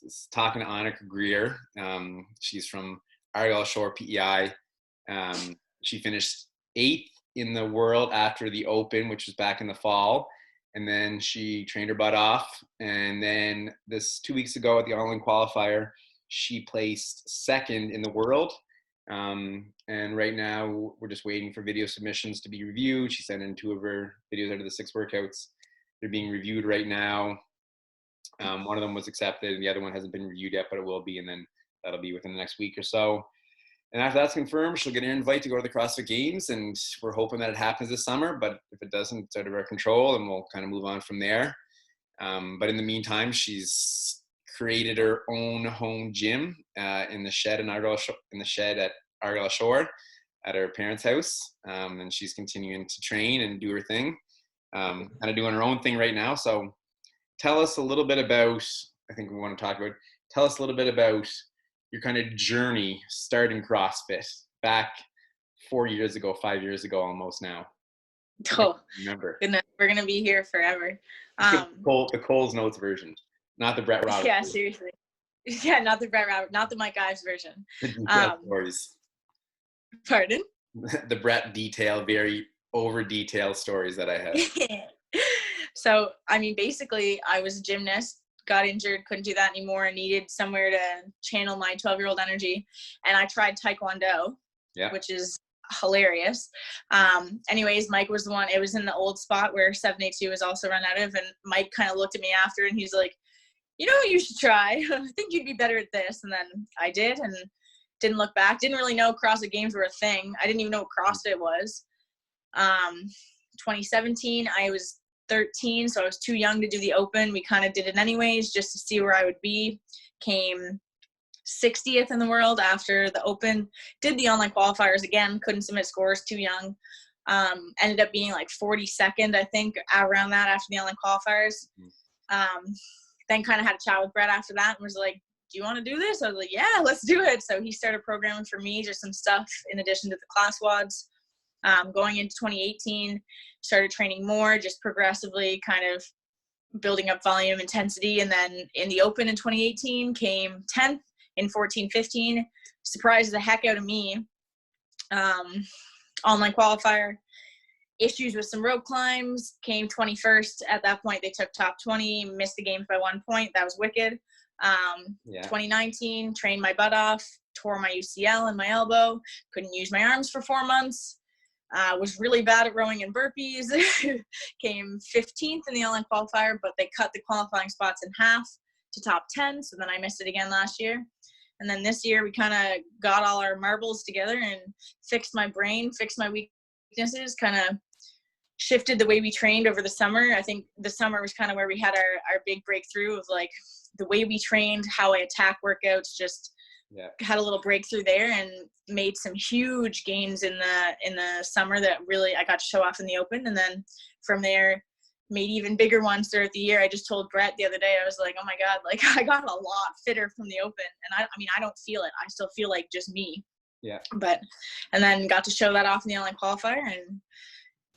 was talking to Anikha Greer. She's from Argyle Shore PEI. She finished 8th in the world after the Open, which was back in the fall. And then she trained her butt off. And then 2 weeks ago at the online qualifier, she placed 2nd in the world. And right now we're just waiting for video submissions to be reviewed. She sent in 2 of her videos out of the 6 workouts. They're being reviewed right now. One of them was accepted and the other one hasn't been reviewed yet, but it will be. And then that'll be within the next week or so. And after that's confirmed, she'll get an invite to go to the CrossFit Games, and we're hoping that it happens this summer. But if it doesn't, it's out of our control, and we'll kind of move on from there. But in the meantime, she's created her own home gym in the shed at Argyle Shore at her parents' house, and she's continuing to train and do her thing, kind of doing her own thing right now. So, tell us a little bit about. I think we want to talk about. Tell us a little bit about your kind of journey starting CrossFit back 5 years ago almost now. Oh, remember. Goodness, we're going to be here forever. The Cole's Notes version, not the Brett Roberts. Yeah, version. seriously. Yeah, not the Brett Roberts, not the Mike Ives version. The detailed stories. Pardon? The Brett very over-detailed stories that I have. So, I mean, basically, I was a gymnast, got injured, couldn't do that anymore, needed somewhere to channel my 12-year-old energy. And I tried Taekwondo, which is hilarious. Anyways, Mike was the one, it was in the old spot where 782 was also run out of. And Mike kind of looked at me after and he's like, you know, you should try. I think you'd be better at this. And then I did and didn't look back. Didn't really know CrossFit Games were a thing. I didn't even know what CrossFit was. 2017, I was 13, so I was too young to do the Open. We kind of did it anyways just to see where I would be. Came 60th in the world after the Open. Did the online qualifiers again, couldn't submit scores, too young. Ended up being like 42nd, I think, around that after the online qualifiers. Then kind of had a chat with Brett after that and was like, do you want to do this? I was like, yeah, let's do it. So he started programming for me, just some stuff in addition to the class WODs. Going into 2018, started training more, just progressively kind of building up volume, intensity. And then in the Open in 2018, came 10th in 14-15. Surprised the heck out of me. Online qualifier. Issues with some rope climbs. Came 21st. At that point, they took top 20. Missed the games by 1 point. That was wicked. 2019, trained my butt off. Tore my UCL in my elbow. Couldn't use my arms for 4 months. Was really bad at rowing and burpees. Came 15th in the online qualifier, but they cut the qualifying spots in half to top 10. So then I missed it again last year. And then this year we kind of got all our marbles together and fixed my brain, fixed my weaknesses, kind of shifted the way we trained over the summer. I think the summer was kind of where we had our big breakthrough of like the way we trained, how I attack workouts, just had a little breakthrough there and made some huge gains in the summer that really I got to show off in the Open. And then from there made even bigger ones throughout the year. I just told Brett the other day, I was like, oh my God, like I got a lot fitter from the Open. And I mean, I don't feel it. I still feel like just me. Yeah. And then got to show that off in the online qualifier. And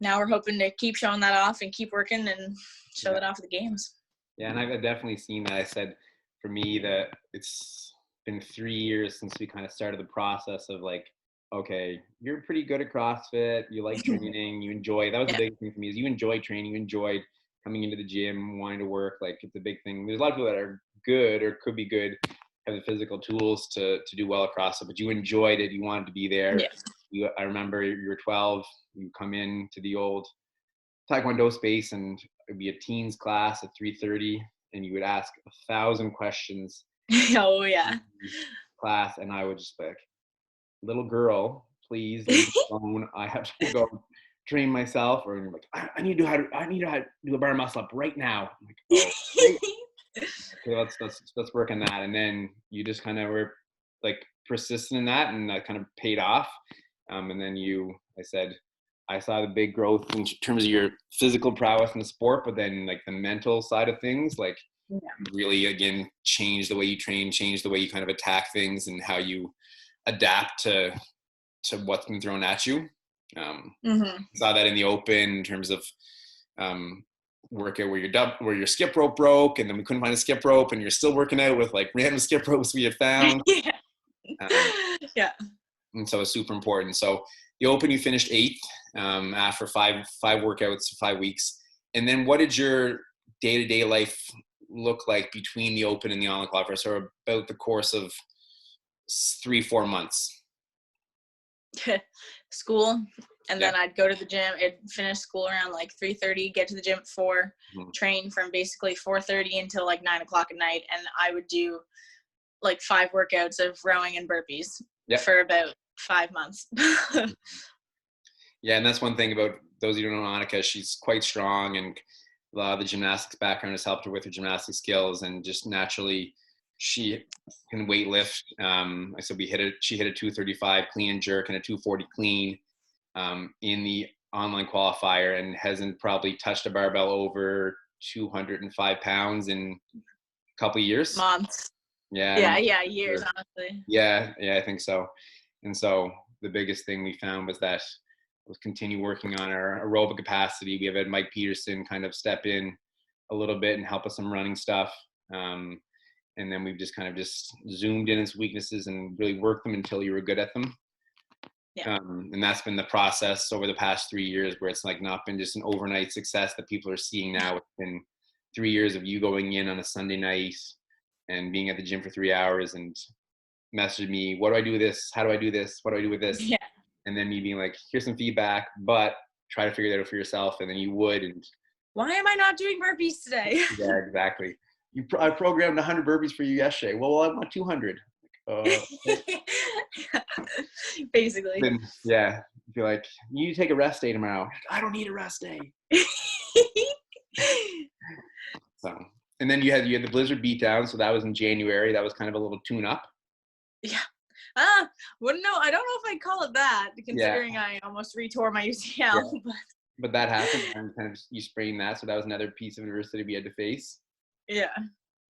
now we're hoping to keep showing that off and keep working and show that off at the games. Yeah. And I've definitely seen that. I said for me that it's been 3 years since we kind of started the process of like, okay, you're pretty good at CrossFit, you like training, you enjoy, that was the big thing for me, is you enjoy training, you enjoyed coming into the gym, wanting to work, like it's a big thing. There's a lot of people that are good or could be good, have the physical tools to do well at CrossFit, but you enjoyed it, you wanted to be there. I remember you were 12, you come in to the old Taekwondo space and it'd be a teens class at 3:30 and you would ask 1,000 questions. Oh yeah. Class, and I would just be like, little girl, please leave me alone. I have to go train myself. Or you're like, I need to do a bar muscle up right now. I'm like, oh, great. Okay, let's work on that. And then you just kind of were like persistent in that, and that kind of paid off. And then I said, I saw the big growth in terms of your physical prowess in the sport, but then like the mental side of things, like really again change the way you train, change the way you kind of attack things and how you adapt to what's been thrown at you. Saw that in the Open in terms of workout where your skip rope broke, and then we couldn't find a skip rope, and you're still working out with like random skip ropes we had found. Yeah. Yeah. And so it's super important. So the Open, you finished 8th after five workouts, 5 weeks. And then what did your day-to-day life look like between the Open and the online qualifier? So about the course of 3-4 months. School, and then I'd go to the gym. I'd finish school around like 3:30, get to the gym at 4, train from basically 4:30 until like 9 o'clock at night, and I would do like 5 workouts of rowing and burpees for about 5 months. Yeah, and that's one thing about those of you who don't know Anikha. She's quite strong, and a lot of the gymnastics background has helped her with her gymnastic skills, and just naturally she can weight lift. So she hit a 235 clean and jerk and a 240 clean in the online qualifier, and hasn't probably touched a barbell over 205 pounds in a couple of years. Months. Yeah, years, honestly. Yeah, I think so. And so the biggest thing we found was that we'll continue working on our aerobic capacity. We have had Mike Peterson kind of step in a little bit and help us some running stuff. And then we've just kind of just zoomed in its weaknesses and really worked them until you were good at them. Yeah. And that's been the process over the past 3 years, where it's like not been just an overnight success that people are seeing now. It's been 3 years of you going in on a Sunday night and being at the gym for 3 hours and messaging me, what do I do with this? How do I do this? What do I do with this? Yeah. And then me being like, here's some feedback, but try to figure that out for yourself. And then you would. And why am I not doing burpees today? Yeah, exactly. I programmed 100 burpees for you yesterday. Well, I want 200. Basically. Then, yeah. You're like, you need to take a rest day tomorrow. I don't need a rest day. So, and then you had the Blizzard beatdown. So that was in January. That was kind of a little tune up. Yeah. Wouldn't know. I don't know if I'd call it that, considering I almost retore my UCL. Yeah. But that happened, and kind of you sprained that. So that was another piece of adversity we had to face. Yeah.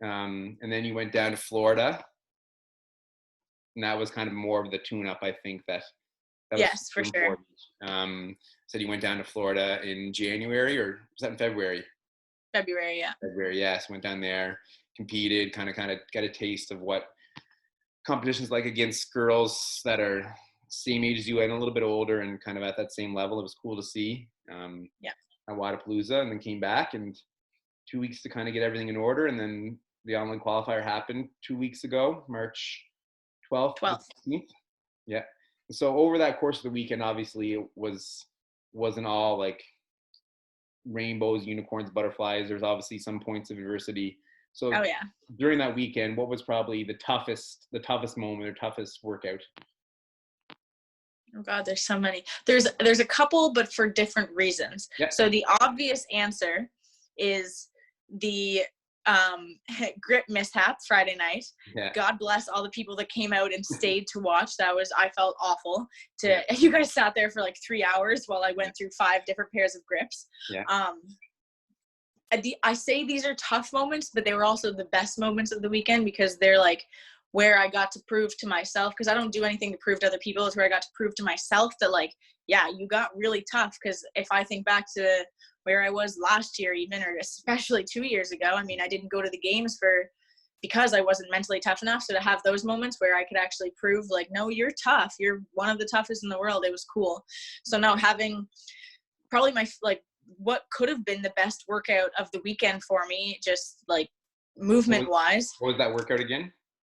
And then you went down to Florida, and that was kind of more of the tune-up, I think. That yes, for sure. So you went down to Florida in January, or was that in February? February, yeah. February, yes. Went down there, competed, kind of got a taste of what competitions like against girls that are same age as you and a little bit older and kind of at that same level. It was cool to see. At Wadapalooza, and then came back, and 2 weeks to kind of get everything in order, and then the online qualifier happened 2 weeks ago, March 12th. 16th. Yeah. So over that course of the weekend, obviously it wasn't all like rainbows, unicorns, butterflies. There's obviously some points of adversity. So during that weekend, what was probably the toughest moment or toughest workout? Oh God, there's so many. There's a couple, but for different reasons. Yeah. So the obvious answer is the grip mishap Friday night. Yeah. God bless all the people that came out and stayed to watch. I felt awful. You guys sat there for like 3 hours while I went through 5 different pairs of grips. Yeah. I say these are tough moments, but they were also the best moments of the weekend, because they're like where I got to prove to myself, because I don't do anything to prove to other people. It's where I got to prove to myself that, like, yeah, you got really tough. Because if I think back to where I was last year even, or especially 2 years ago, I mean, I didn't go to the games because I wasn't mentally tough enough. So to have those moments where I could actually prove, like, no, you're tough. You're one of the toughest in the world. It was cool. So no, having probably what could have been the best workout of the weekend for me, just like movement wise. What was that workout again?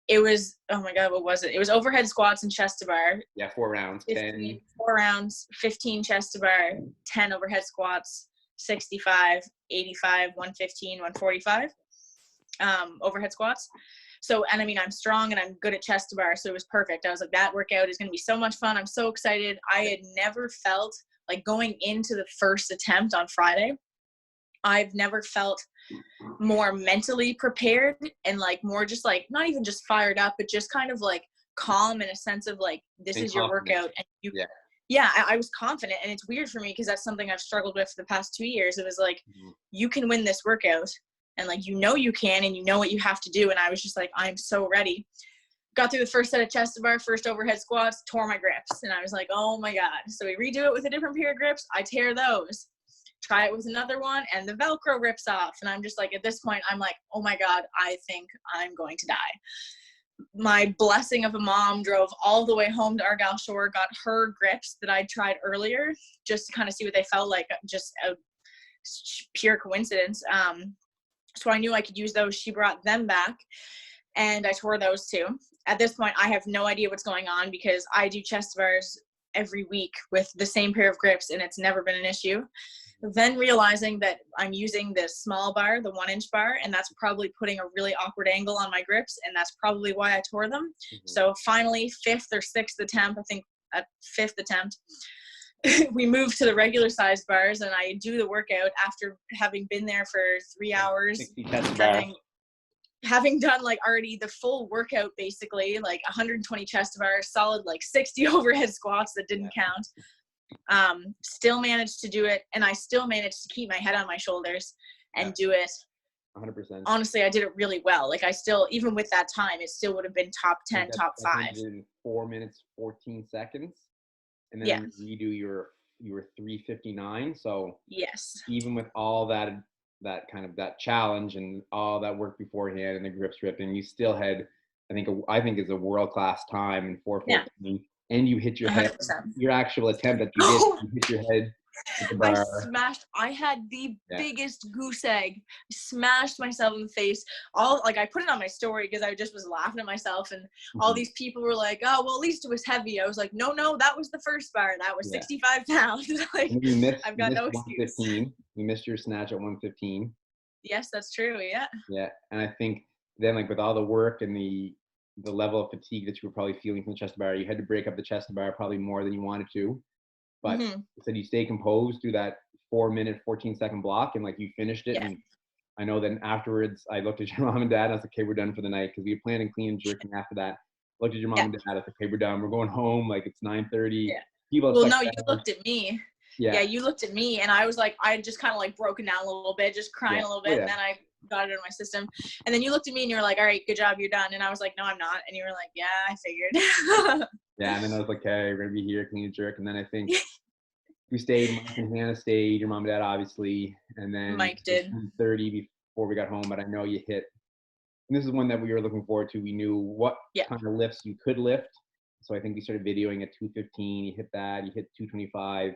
It was, oh my God, what was it? It was overhead squats and chest to bar. Yeah, 4 rounds. 4 rounds, 15 chest to bar, 10 overhead squats, 65, 85, 115, 145 overhead squats. So, and I mean, I'm strong and I'm good at chest to bar, so it was perfect. I was like, that workout is going to be so much fun. I'm so excited. I had never felt like going into the first attempt on Friday, I've never felt more mentally prepared and like more just like not even just fired up, but just kind of like calm in a sense of like, this is your workout. And I was confident. And it's weird for me because that's something I've struggled with for the past 2 years. It was like, you can win this workout, and like, you know, you can, and you know what you have to do. And I was just like, I'm so ready. Got through the first set of chest to bar, first overhead squats, tore my grips. And I was like, oh my God. So we redo it with a different pair of grips. I tear those. try it with another one, and the Velcro rips off. And I'm just like, at this point, I'm like, oh my God, I think I'm going to die. My blessing of a mom drove all the way home to Argyle Shore, got her grips that I'd tried earlier, just to kind of see what they felt like, just a pure coincidence. So I knew I could use those. She brought them back, and I tore those too. At this point, I have no idea what's going on because I do chest bars every week with the same pair of grips, and it's never been an issue. Then realizing that I'm using this small bar, the 1-inch bar, and that's probably putting a really awkward angle on my grips, and that's probably why I tore them. So finally, 5th or 6th attempt, I think at 5th attempt, we moved to the regular sized bars, and I do the workout after having been there for 3 hours, having done like already the full workout, basically like 120 chest bars, solid like 60 overhead squats that didn't count. Still managed to do it, and I still managed to keep my head on my shoulders and do it 100%. Honestly, I did it really well. Like I still, even with that time, it still would have been top 10, top 5. 4 minutes 14 seconds, and then you do your 3:59. So yes, even with all that kind of that challenge and all that work beforehand and the grip stripping, you still had I think is a world-class time in 4:14. And you hit your 100%. head, your actual attempt that you did, you hit your head with the bar. I had the biggest goose egg. I smashed myself in the face. I put it on my story because I just was laughing at myself, and all these people were like, oh, well, at least it was heavy. I was like, no, that was the first bar. That was 65 pounds. Like, I've got no excuse. You missed your snatch at 115. Yes, that's true. Yeah. Yeah. And I think then, like, with all the work and the level of fatigue that you were probably feeling from the chest bar, you had to break up the chest bar probably more than you wanted to. But you stay composed through that 4 minute, 14-second block, and like you finished it. Yeah. And I know then afterwards, I looked at your mom and dad. And I was like, okay, we're done for the night, because we planned on clean and jerking after that. Looked at your mom and dad. I was like, okay, we're done. We're going home. Like, it's 9:30. Yeah. You looked at me. Yeah, you looked at me, and I was like, I had just kind of like broken down a little bit, just crying a little bit, and then I got it in my system. And then you looked at me and you were like, all right, good job, you're done. And I was like, no, I'm not. And you were like, yeah, I figured. Yeah, and then I was like, okay, we're gonna be here, clean and jerk. And then I think we stayed. Mike and Hannah stayed. Your mom and dad, obviously, and then Mike did 30 before we got home. But I know you hit. And this is one that we were looking forward to. We knew what kind of lifts you could lift. So I think we started videoing at 215. You hit that. You hit 225.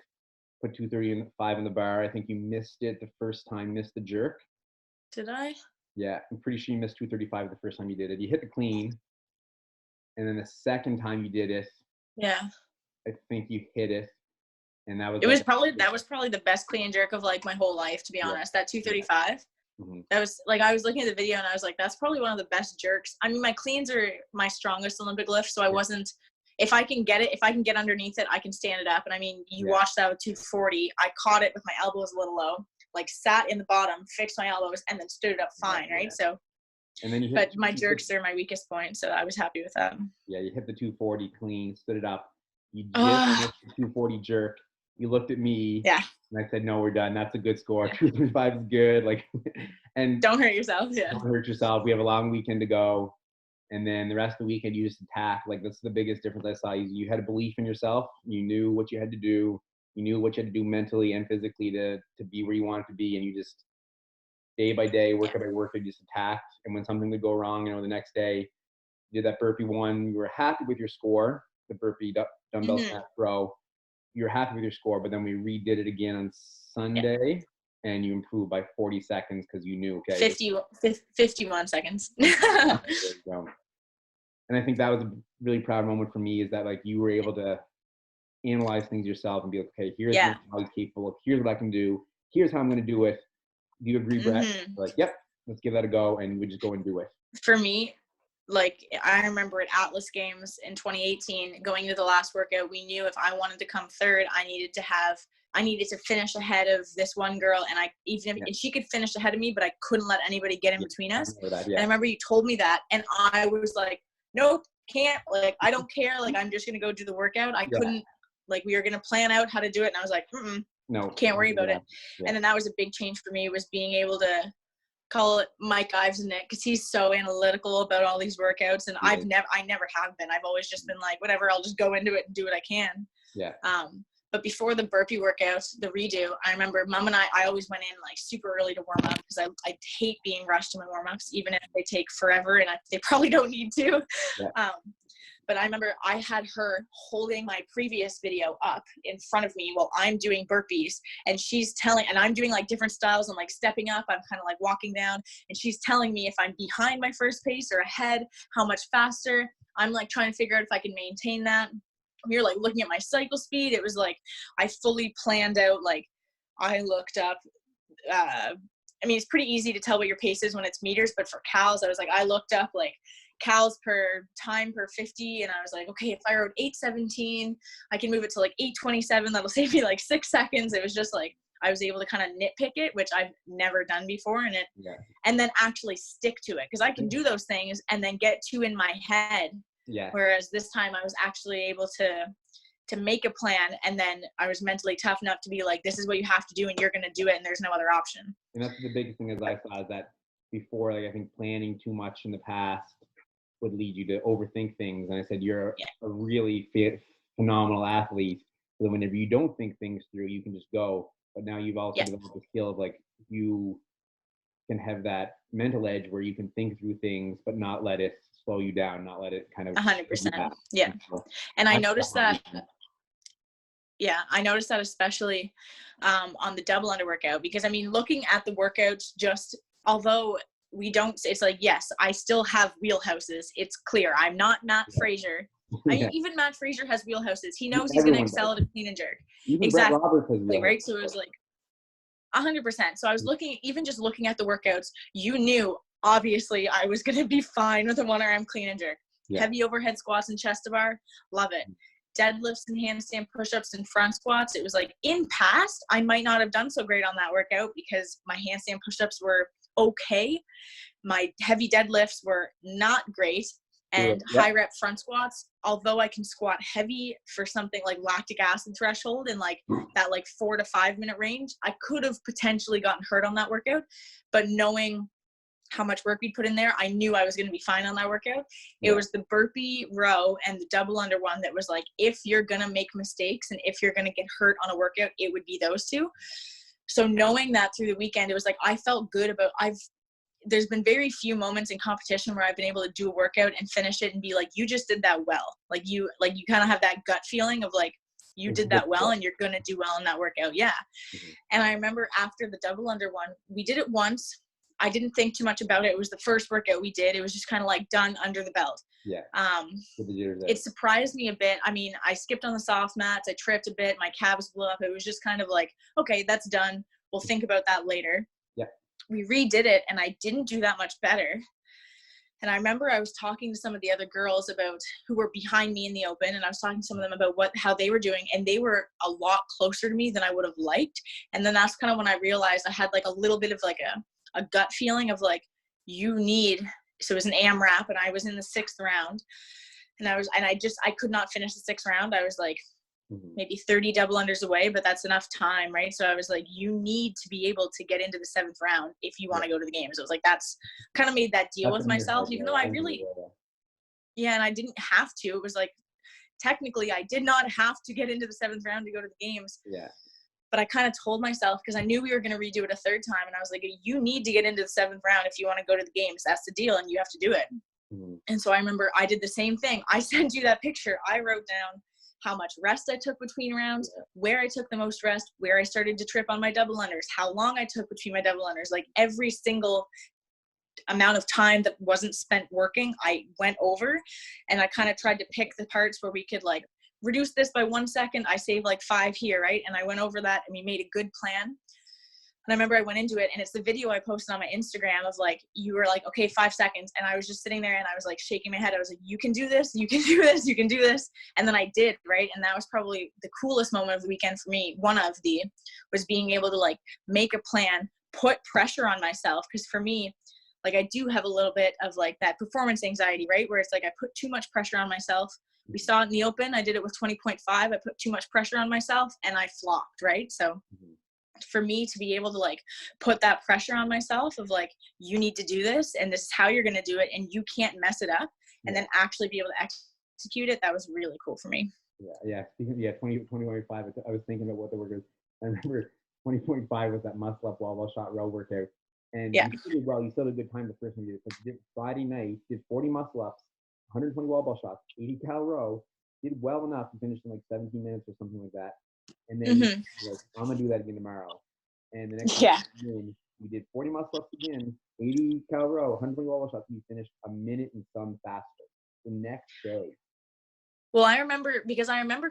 Put 235 in the bar. I think you missed it the first time. Missed the jerk. Did I? Yeah, I'm pretty sure you missed 235 the first time you did it. You hit the clean, and then the second time you did it, I think you hit it, and that was. That was probably the best clean and jerk of like my whole life, to be honest. That 235. That was like, I was looking at the video and I was like, that's probably one of the best jerks. I mean, my cleans are my strongest Olympic lift, so I wasn't. If I can get underneath it, I can stand it up. And I mean, you watched that with 240. I caught it with my elbows a little low, like sat in the bottom, fixed my elbows, and then stood it up fine, right? So, and then but my jerks are my weakest point, so I was happy with that. Yeah, you hit the 240 clean, stood it up. You just missed the 240 jerk. You looked at me, and I said, "No, we're done. That's a good score. 235 is good." Like, and don't hurt yourself. Yeah, don't hurt yourself. We have a long weekend to go. And then the rest of the weekend, you just attack. Like, that's the biggest difference I saw. You had a belief in yourself. You knew what you had to do. You knew what you had to do mentally and physically to be where you wanted to be. And you just, day by day, workout by workout, you just attacked. And when something would go wrong, the next day, you did that burpee one. You were happy with your score, the burpee dumbbell snatch row. You were happy with your score, but then we redid it again on Sunday. And you improved by 40 seconds because you knew, okay. 51 seconds. And I think that was a really proud moment for me, is that like you were able to analyze things yourself and be like, okay, here's what I'm capable of. Here's what I can do. Here's how I'm going to do it. Do you agree, Brett? Like, yep, let's give that a go. And we just go and do it. For me, like I remember at Atlas Games in 2018, going into the last workout, we knew if I wanted to come third, I needed to finish ahead of this one girl, and and she could finish ahead of me, but I couldn't let anybody get in between us. And I remember you told me that, and I was like, nope, can't. Like, I don't care. Like, I'm just gonna go do the workout. I couldn't. Like, we were gonna plan out how to do it, and I was like, no, can't worry about it. And then that was a big change for me, was being able to call it Mike Ives and Nick, because he's so analytical about all these workouts, and I never have been. I've always just been like, whatever, I'll just go into it and do what I can. But before the burpee workout, the redo, I remember Mom and I always went in like super early to warm up because I hate being rushed in my warm-ups, even if they take forever and they probably don't need to. Yeah. But I remember I had her holding my previous video up in front of me while I'm doing burpees, and and I'm doing like different styles. I'm like stepping up, I'm kind of like walking down, and she's telling me if I'm behind my first pace or ahead, how much faster. I'm like trying to figure out if I can maintain that. We were like looking at my cycle speed. It was like I fully planned out. Like I looked up, I mean, it's pretty easy to tell what your pace is when it's meters, but for cows, I looked up like cows per time per 50, and I was like, okay, if I rode 8:17, I can move it to like 8:27. That'll save me like 6 seconds. It was just like I was able to kind of nitpick it, which I've never done before, and then actually stick to it, because I can do those things and then get two in my head. Yeah. Whereas this time I was actually able to make a plan, and then I was mentally tough enough to be like, this is what you have to do and you're going to do it, and there's no other option. And that's the biggest thing, as I saw, is that before, like, I think planning too much in the past would lead you to overthink things. And I said, you're a really phenomenal athlete. So whenever you don't think things through, you can just go. But now you've also developed the skill of like, you can have that mental edge where you can think through things, but not let it slow you down, not let it kind of 100%. Yeah. And I noticed that. Yeah, I noticed that especially on the double under workout, because I mean, looking at the workouts, just although we don't, it's like, yes, I still have wheelhouses. It's clear. I'm not Matt Frazier. Even Matt Frazier has wheelhouses. He knows he's going to excel at a clean and jerk. Even exactly. Brett Roberts has wheelhouses. Right. So it was like 100%. So I was even just looking at the workouts, you knew obviously I was going to be fine with a 1RM clean and jerk. Yeah. Heavy overhead squats and chest to bar. Love it. Deadlifts and handstand push-ups and front squats. It was like, in past, I might not have done so great on that workout because my handstand push-ups were okay. My heavy deadlifts were not great. And high rep front squats, although I can squat heavy for something like lactic acid threshold in like that like 4 to 5 minute range, I could have potentially gotten hurt on that workout. But knowing how much work we put in there, I knew I was going to be fine on that workout. It was the burpee row and the double under one that was like, if you're going to make mistakes and if you're going to get hurt on a workout, it would be those two. So knowing that through the weekend, it was like, I felt good about, there's been very few moments in competition where I've been able to do a workout and finish it and be like, you just did that well. Like you kind of have that gut feeling of like, you did that well and you're going to do well in that workout. Yeah. Mm-hmm. And I remember after the double under one, we did it once. I didn't think too much about it. It was the first workout we did. It was just kind of like done under the belt. Yeah. It surprised me a bit. I mean, I skipped on the soft mats. I tripped a bit. My calves blew up. It was just kind of like, okay, that's done. We'll think about that later. Yeah. We redid it and I didn't do that much better. And I remember I was talking to some of the other girls about who were behind me in the open, and I was talking to some of them about how they were doing, and they were a lot closer to me than I would have liked. And then that's kind of when I realized I had like a little bit of like a gut feeling of like, so it was an AMRAP and I was in the 6th round and I could not finish the 6th round. I was like maybe 30 double unders away, but that's enough time. Right. So I was like, you need to be able to get into the 7th round if you want to go to the games. It was like, that's kind of made that deal with myself, even though I really, and I didn't have to. It was like, technically I did not have to get into the 7th round to go to the games. Yeah. But I kind of told myself, because I knew we were going to redo it a 3rd time. And I was like, you need to get into the 7th round if you want to go to the games. That's the deal. And you have to do it. Mm-hmm. And so I remember I did the same thing. I sent you that picture. I wrote down how much rest I took between rounds, where I took the most rest, where I started to trip on my double unders, how long I took between my double unders, like every single amount of time that wasn't spent working, I went over, and I kind of tried to pick the parts where we could like reduce this by 1 second. I saved like 5 here. Right. And I went over that and we made a good plan. And I remember I went into it, and it's the video I posted on my Instagram of like, you were like, okay, 5 seconds. And I was just sitting there and I was like shaking my head. I was like, you can do this. You can do this. You can do this. And then I did. Right. And that was probably the coolest moment of the weekend for me. Was being able to like make a plan, put pressure on myself. Cause for me, like I do have a little bit of like that performance anxiety, right? Where it's like, I put too much pressure on myself. We saw it in the open. I did it with 20.5. I put too much pressure on myself and I flopped. Right. So for me to be able to like put that pressure on myself of like, you need to do this and this is how you're going to do it and you can't mess it up, and then actually be able to execute it, that was really cool for me. Yeah. Speaking of, 2025, I was thinking about what the workouts. I remember 20.5 was that muscle up wall shot row workout. And Yeah. you still did well. You still had a good time the first one you did. But you did Friday night, did 40 muscle ups, 120 wall ball shots, 80 cal row. Did well enough. You finished in like 17 minutes or something like that. And then Hmm. you're like, I'm gonna do that again tomorrow. And the next Yeah. time you did 40 muscle ups again, 80 cal row, 120 wall ball shots. And you finished a minute and some faster the next day. Well, I remember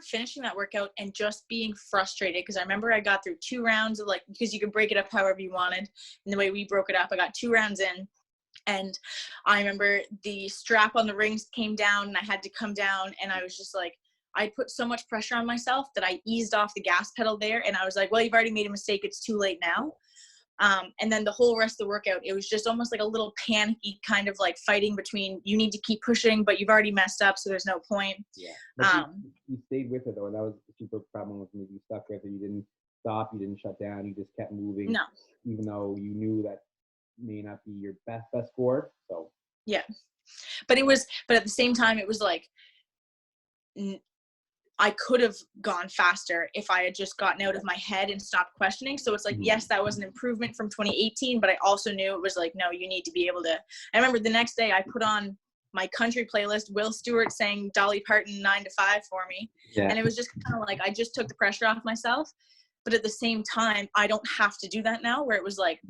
finishing that workout and just being frustrated because I remember I got through 2 rounds of because you could break it up however you wanted. And the way we broke it up, I got 2 rounds in, and I remember the strap on the rings came down and I had to come down, and I was just like, I put so much pressure on myself that I eased off the gas pedal there, and I was like, well, you've already made a mistake. It's too late now. And then the whole rest of the workout, it was just almost like a little panicky kind of like fighting between you need to keep pushing, but you've already messed up, so there's no point. Yeah. But you stayed with it though, and that was the super problem with me. You stuck with it. You didn't stop. You didn't shut down. You just kept moving. No. Even though you knew that may not be your best score. So. Yeah. But at the same time, it was like, I could have gone faster if I had just gotten out of my head and stopped questioning. So it's like, yes, that was an improvement from 2018, but I also knew it was like, no, you need to be able to. I remember the next day I put on my country playlist, Will Stewart sang Dolly Parton 9 to 5 for me. Yeah. And it was just kind of like, I just took the pressure off myself. But at the same time, I don't have to do that now, where it was like,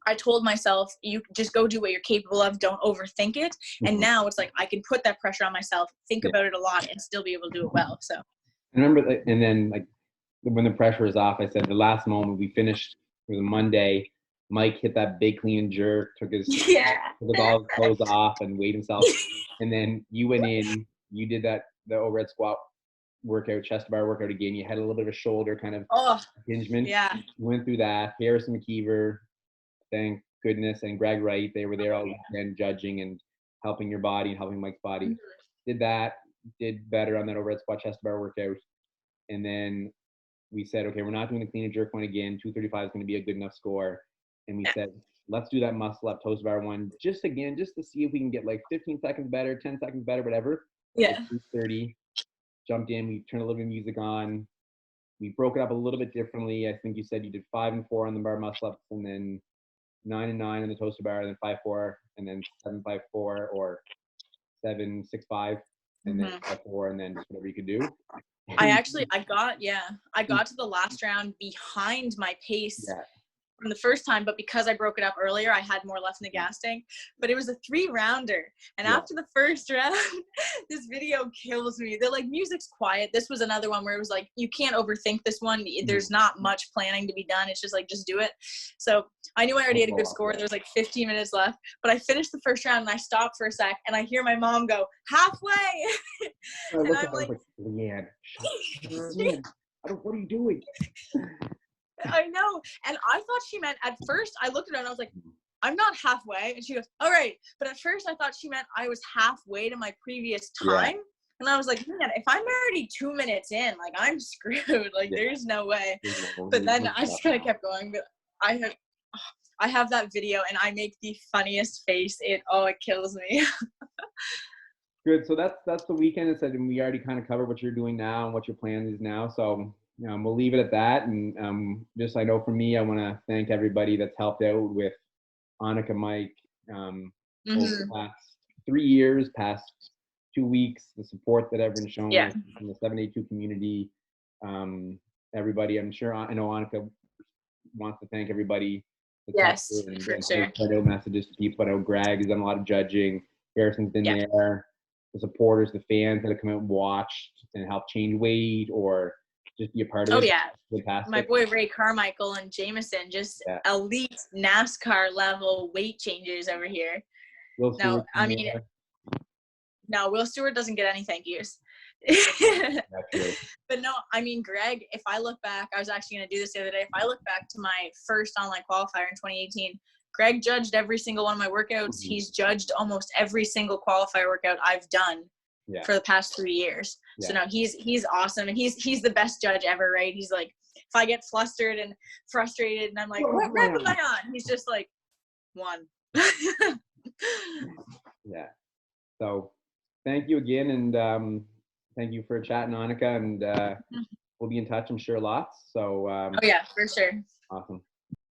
I told myself, you just go do what you're capable of. Don't overthink it. And now it's like, I can put that pressure on myself, think about it a lot, and still be able to do it well. So I remember that, and then like when the pressure was off, I said the last moment we finished, it was a Monday. Mike hit that big clean and jerk, took all his clothes off and weighed himself. And then you went in, you did the overhead squat workout, chest bar workout again. You had a little bit of a shoulder kind of impingement. Yeah. You went through that. Harrison McKeever, thank goodness, and Greg Wright, they were there all weekend judging and helping your body and helping Mike's body. Did that, did better on that overhead squat chest bar workout. And then we said, okay, we're not doing the clean and jerk one again. 235 is going to be a good enough score. And we said, let's do that muscle up toes bar one just to see if we can get like 15 seconds better, 10 seconds better, whatever. Yeah. 230. Jumped in, we turned a little bit of music on. We broke it up a little bit differently. I think you said you did 5 and 4 on the bar muscle ups, and then 9 and 9 on the toaster bar, and then 5-4, and then 7-5-4 or 7-6-5, and then 5-4, and then just whatever you could do. I got to the last round behind my pace from the first time, but because I broke it up earlier, I had more left in the gas tank. But it was a 3-rounder, and after the first round, this video kills me. They're like, music's quiet. This was another one where it was like, you can't overthink this one. There's not much planning to be done. It's just like, just do it. So I knew I already had a good score. There was like 15 minutes left, but I finished the first round and I stopped for a sec, and I hear my mom go, halfway. And I'm like, Leanne, what are you doing? I know. And I thought she meant, at first I looked at her and I was like, I'm not halfway. And she goes, all right. But at first I thought she meant I was halfway to my previous time. And I was like, man, if I'm already 2 minutes in, like, I'm screwed. Like, there's no way. But then I just kind of kept going. But I have that video and I make the funniest face. It kills me. Good. So that's the weekend. It said, and we already kind of covered what you're doing now and what your plan is now. So we'll leave it at that. And just, I know for me, I want to thank everybody that's helped out with Anikha, Mike, over the past 3 years, past 2 weeks, the support that everyone's shown from the 782 community. Everybody, I know Anikha wants to thank everybody. Yes, and for sure. Send out messages to people. I know Greg has done a lot of judging. Harrison's been there. The supporters, the fans that have come out and watched and helped change weight or just be a part of it. Fantastic. My boy Ray Carmichael and Jameson, just elite NASCAR level weight changers over here. Will Stewart doesn't get any thank yous. But no, I mean, Greg, if I look back, I was actually going to do this the other day. If I look back to my first online qualifier in 2018, Greg judged every single one of my workouts. He's judged almost every single qualifier workout I've done for the past 3 years. So no, he's awesome. And he's the best judge ever, right? He's like, if I get flustered and frustrated and I'm like, what rep am I on? He's just like, 1. So thank you again. And Thank you for chatting, Anika, and we'll be in touch, I'm sure, lots. So Oh yeah, for sure. awesome.